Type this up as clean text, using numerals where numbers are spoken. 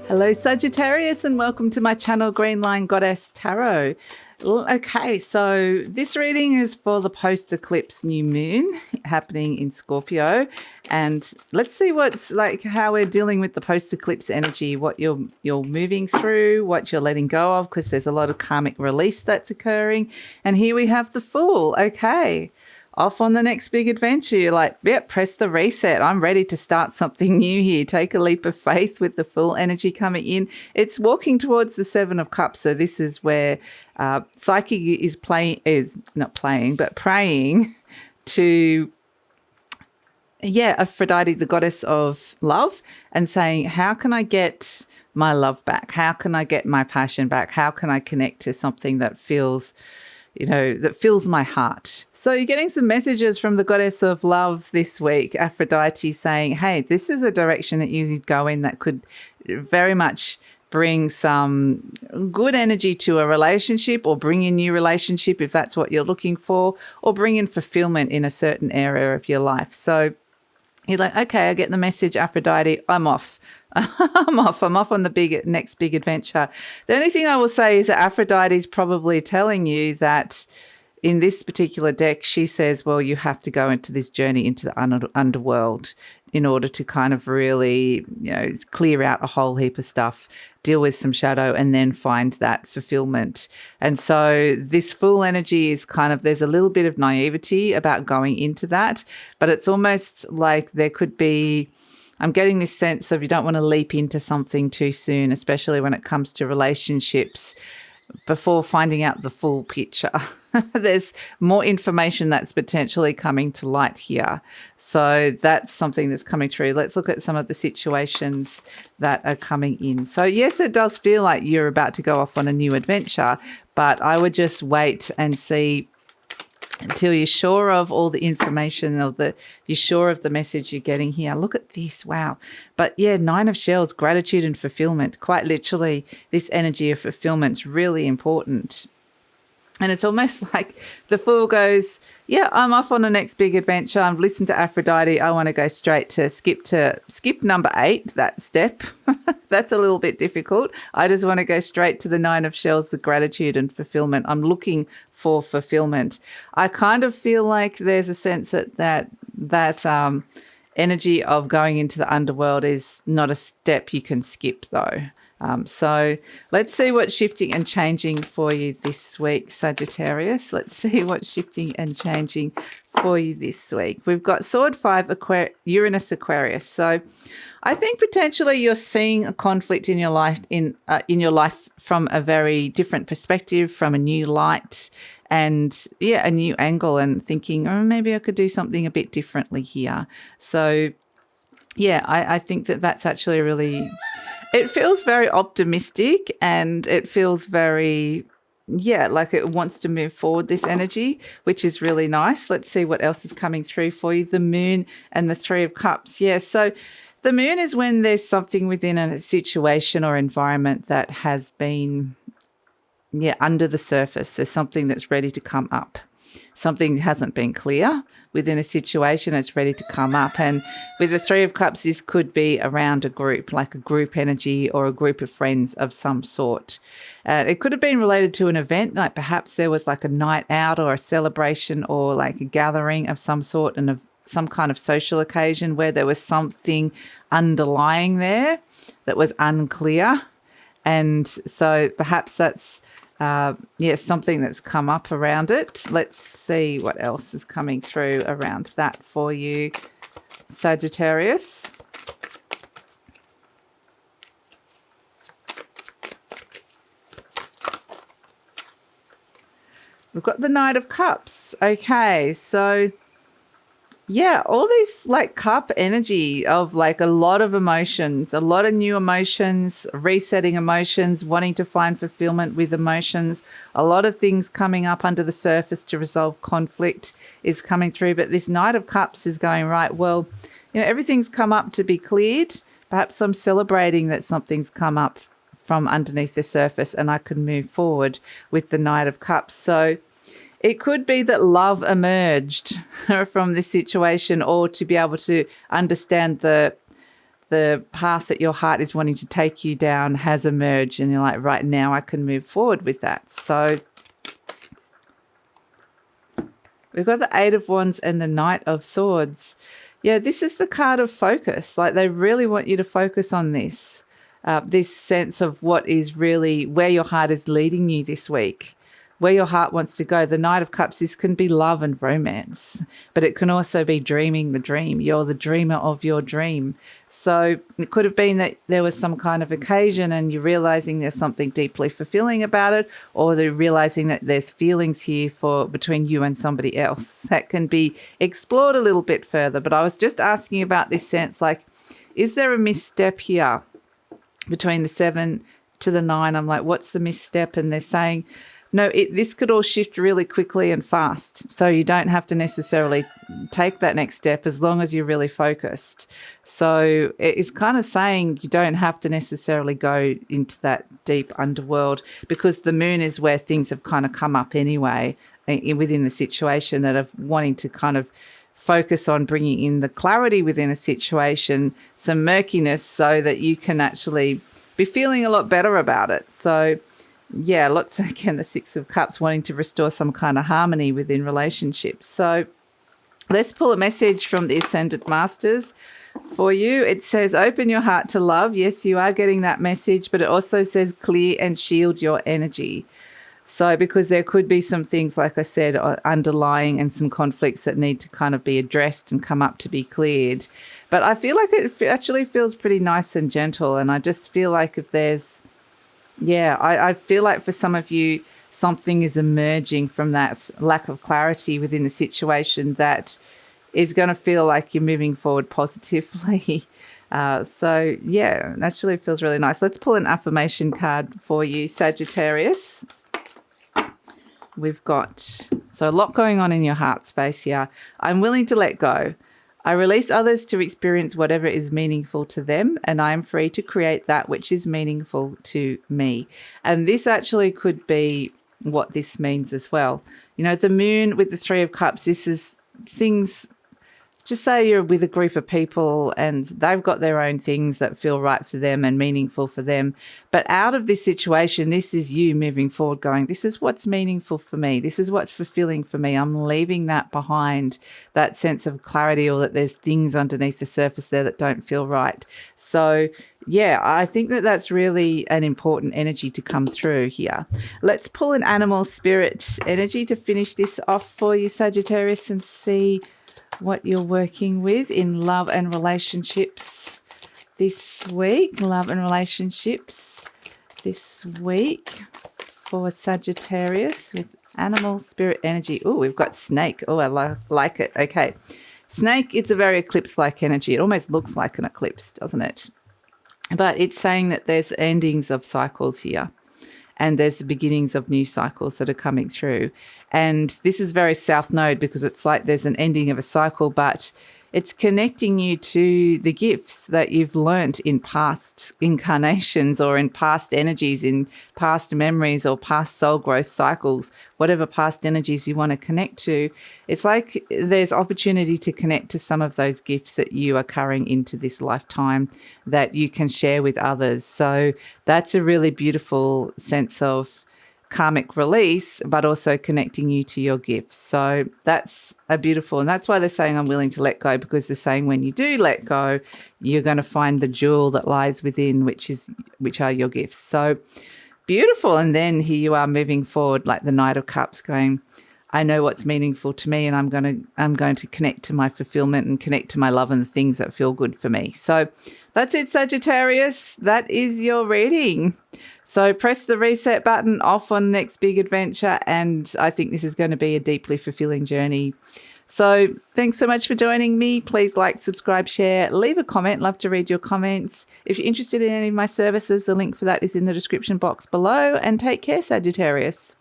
Hello Sagittarius and welcome to my channel Green Line Goddess Tarot. Okay, so this reading is for the post-eclipse new moon happening in Scorpio, and let's see what's like how we're dealing with the post-eclipse energy, what you're moving through, what you're letting go of, because there's a lot of karmic release that's occurring. And here we have the Fool. Okay. Off on the next big adventure. You're like, yep, press the reset. I'm ready to start something new here. Take a leap of faith with the Full energy coming in. It's walking towards the Seven of Cups. So this is where Psyche is praying to, Aphrodite, the goddess of love, and saying, how can I get my love back? How can I get my passion back? How can I connect to something that feels, that fills my heart? So you're getting some messages from the goddess of love this week, Aphrodite, saying, hey, this is a direction that you could go in that could very much bring some good energy to a relationship, or bring in new relationship if that's what you're looking for, or bring in fulfillment in a certain area of your life. So you're like, okay, I get the message, Aphrodite, I'm off. I'm off on the next big adventure. The only thing I will say is that Aphrodite is probably telling you that in this particular deck, she says, well, you have to go into this journey into the underworld in order to kind of really, clear out a whole heap of stuff, deal with some shadow, and then find that fulfillment. And so this Fool energy is kind of, there's a little bit of naivety about going into that, but it's almost like there could be, I'm getting this sense of you don't want to leap into something too soon, especially when it comes to relationships, before finding out the full picture. There's more information that's potentially coming to light here. So that's something that's coming through. Let's look at some of the situations that are coming in. So yes, it does feel like you're about to go off on a new adventure, but I would just wait and see until you're sure of all the information, you're sure of the message you're getting here. Look at this. Wow. But yeah, Nine of Shells, gratitude and fulfillment. Quite literally, this energy of fulfillment's really important. And it's almost like the Fool goes, yeah, I'm off on the next big adventure. I've listened to Aphrodite. I want to go straight to skip number 8, that step. That's a little bit difficult. I just want to go straight to the Nine of Shells, the gratitude and fulfillment. I'm looking for fulfillment. I kind of feel like there's a sense that energy of going into the underworld is not a step you can skip, though. So let's see what's shifting and changing for you this week, Sagittarius. Let's see what's shifting and changing for you this week. We've got Sword 5, Uranus, Aquarius. So I think potentially you're seeing a conflict in your life from a very different perspective, from a new light, and a new angle, and thinking, oh, maybe I could do something a bit differently here. So I think that's actually really. It feels very optimistic, and it feels very, like it wants to move forward, this energy, which is really nice. Let's see what else is coming through for you. The Moon and the Three of Cups. Yeah, so the Moon is when there's something within a situation or environment that has been, under the surface. There's something that's ready to come up. Something hasn't been clear within a situation, it's ready to come up. And with the Three of Cups, this could be around a group, like a group energy or a group of friends of some sort. It could have been related to an event, like perhaps there was like a night out or a celebration or like a gathering of some sort, and some kind of social occasion where there was something underlying there that was unclear. And so perhaps that's something that's come up around it. Let's see what else is coming through around that for you, Sagittarius. We've got the Knight of Cups. Okay, so all these like cup energy of like a lot of emotions, a lot of new emotions, resetting emotions, wanting to find fulfillment with emotions, a lot of things coming up under the surface to resolve conflict is coming through. But this Knight of Cups is going, right, well, everything's come up to be cleared. Perhaps I'm celebrating that something's come up from underneath the surface and I can move forward with the Knight of Cups. So it could be that love emerged from this situation, or to be able to understand the the path that your heart is wanting to take you down has emerged, and you're like, right now I can move forward with that. So we've got the Eight of Wands and the Knight of Swords. Yeah, this is the card of focus. Like, they really want you to focus on this, this sense of what is really where your heart is leading you this week, where your heart wants to go. The Knight of Cups, this can be love and romance, but it can also be dreaming the dream. You're the dreamer of your dream. So it could have been that there was some kind of occasion and you're realizing there's something deeply fulfilling about it, or they're realizing that there's feelings here between you and somebody else. That can be explored a little bit further. But I was just asking about this sense, like, is there a misstep here between the 7 to the 9? I'm like, what's the misstep? And they're saying, no, this could all shift really quickly and fast. So you don't have to necessarily take that next step as long as you're really focused. So it's kind of saying you don't have to necessarily go into that deep underworld, because the moon is where things have kind of come up anyway within the situation, that are wanting to kind of focus on bringing in the clarity within a situation, some murkiness, so that you can actually be feeling a lot better about it. So yeah, lots, again, the Six of Cups, wanting to restore some kind of harmony within relationships. So let's pull a message from the Ascendant Masters for you. It says, open your heart to love. Yes, you are getting that message, but it also says clear and shield your energy. So because there could be some things, like I said, underlying, and some conflicts that need to kind of be addressed and come up to be cleared. But I feel like it actually feels pretty nice and gentle. And I just feel like if there's, yeah, I feel like for some of you, something is emerging from that lack of clarity within the situation that is going to feel like you're moving forward positively. So, yeah, it actually feels really nice. Let's pull an affirmation card for you, Sagittarius. We've got, so a lot going on in your heart space here. I'm willing to let go. I release others to experience whatever is meaningful to them, and I am free to create that which is meaningful to me. And this actually could be what this means as well. You know, the moon with the Three of Cups, this is things, just say you're with a group of people and they've got their own things that feel right for them and meaningful for them. But out of this situation, this is you moving forward going, this is what's meaningful for me. This is what's fulfilling for me. I'm leaving that behind, that sense of clarity, or that there's things underneath the surface there that don't feel right. So yeah, I think that that's really an important energy to come through here. Let's pull an animal spirit energy to finish this off for you, Sagittarius, and see what you're working with in love and relationships this week. Love and relationships this week for Sagittarius with animal spirit energy. Oh, we've got snake. Oh, I like it. Okay. Snake, it's a very eclipse-like energy. It almost looks like an eclipse, doesn't it? But it's saying that there's endings of cycles here, and there's the beginnings of new cycles that are coming through. And this is very South Node, because it's like there's an ending of a cycle, but it's connecting you to the gifts that you've learnt in past incarnations, or in past energies, in past memories, or past soul growth cycles, whatever past energies you want to connect to. It's like there's opportunity to connect to some of those gifts that you are carrying into this lifetime that you can share with others. So that's a really beautiful sense of karmic release, but also connecting you to your gifts. So that's a beautiful, and that's why they're saying I'm willing to let go, because they're saying when you do let go, you're going to find the jewel that lies within, which are your gifts. So beautiful. And then here you are moving forward, like the Knight of Cups, going, I know what's meaningful to me, and I'm going to connect to my fulfillment and connect to my love and the things that feel good for me. So that's it, Sagittarius. That is your reading. So press the reset button, off on the next big adventure, and I think this is going to be a deeply fulfilling journey. So thanks so much for joining me. Please like, subscribe, share, leave a comment. Love to read your comments. If you're interested in any of my services, the link for that is in the description box below. And take care, Sagittarius.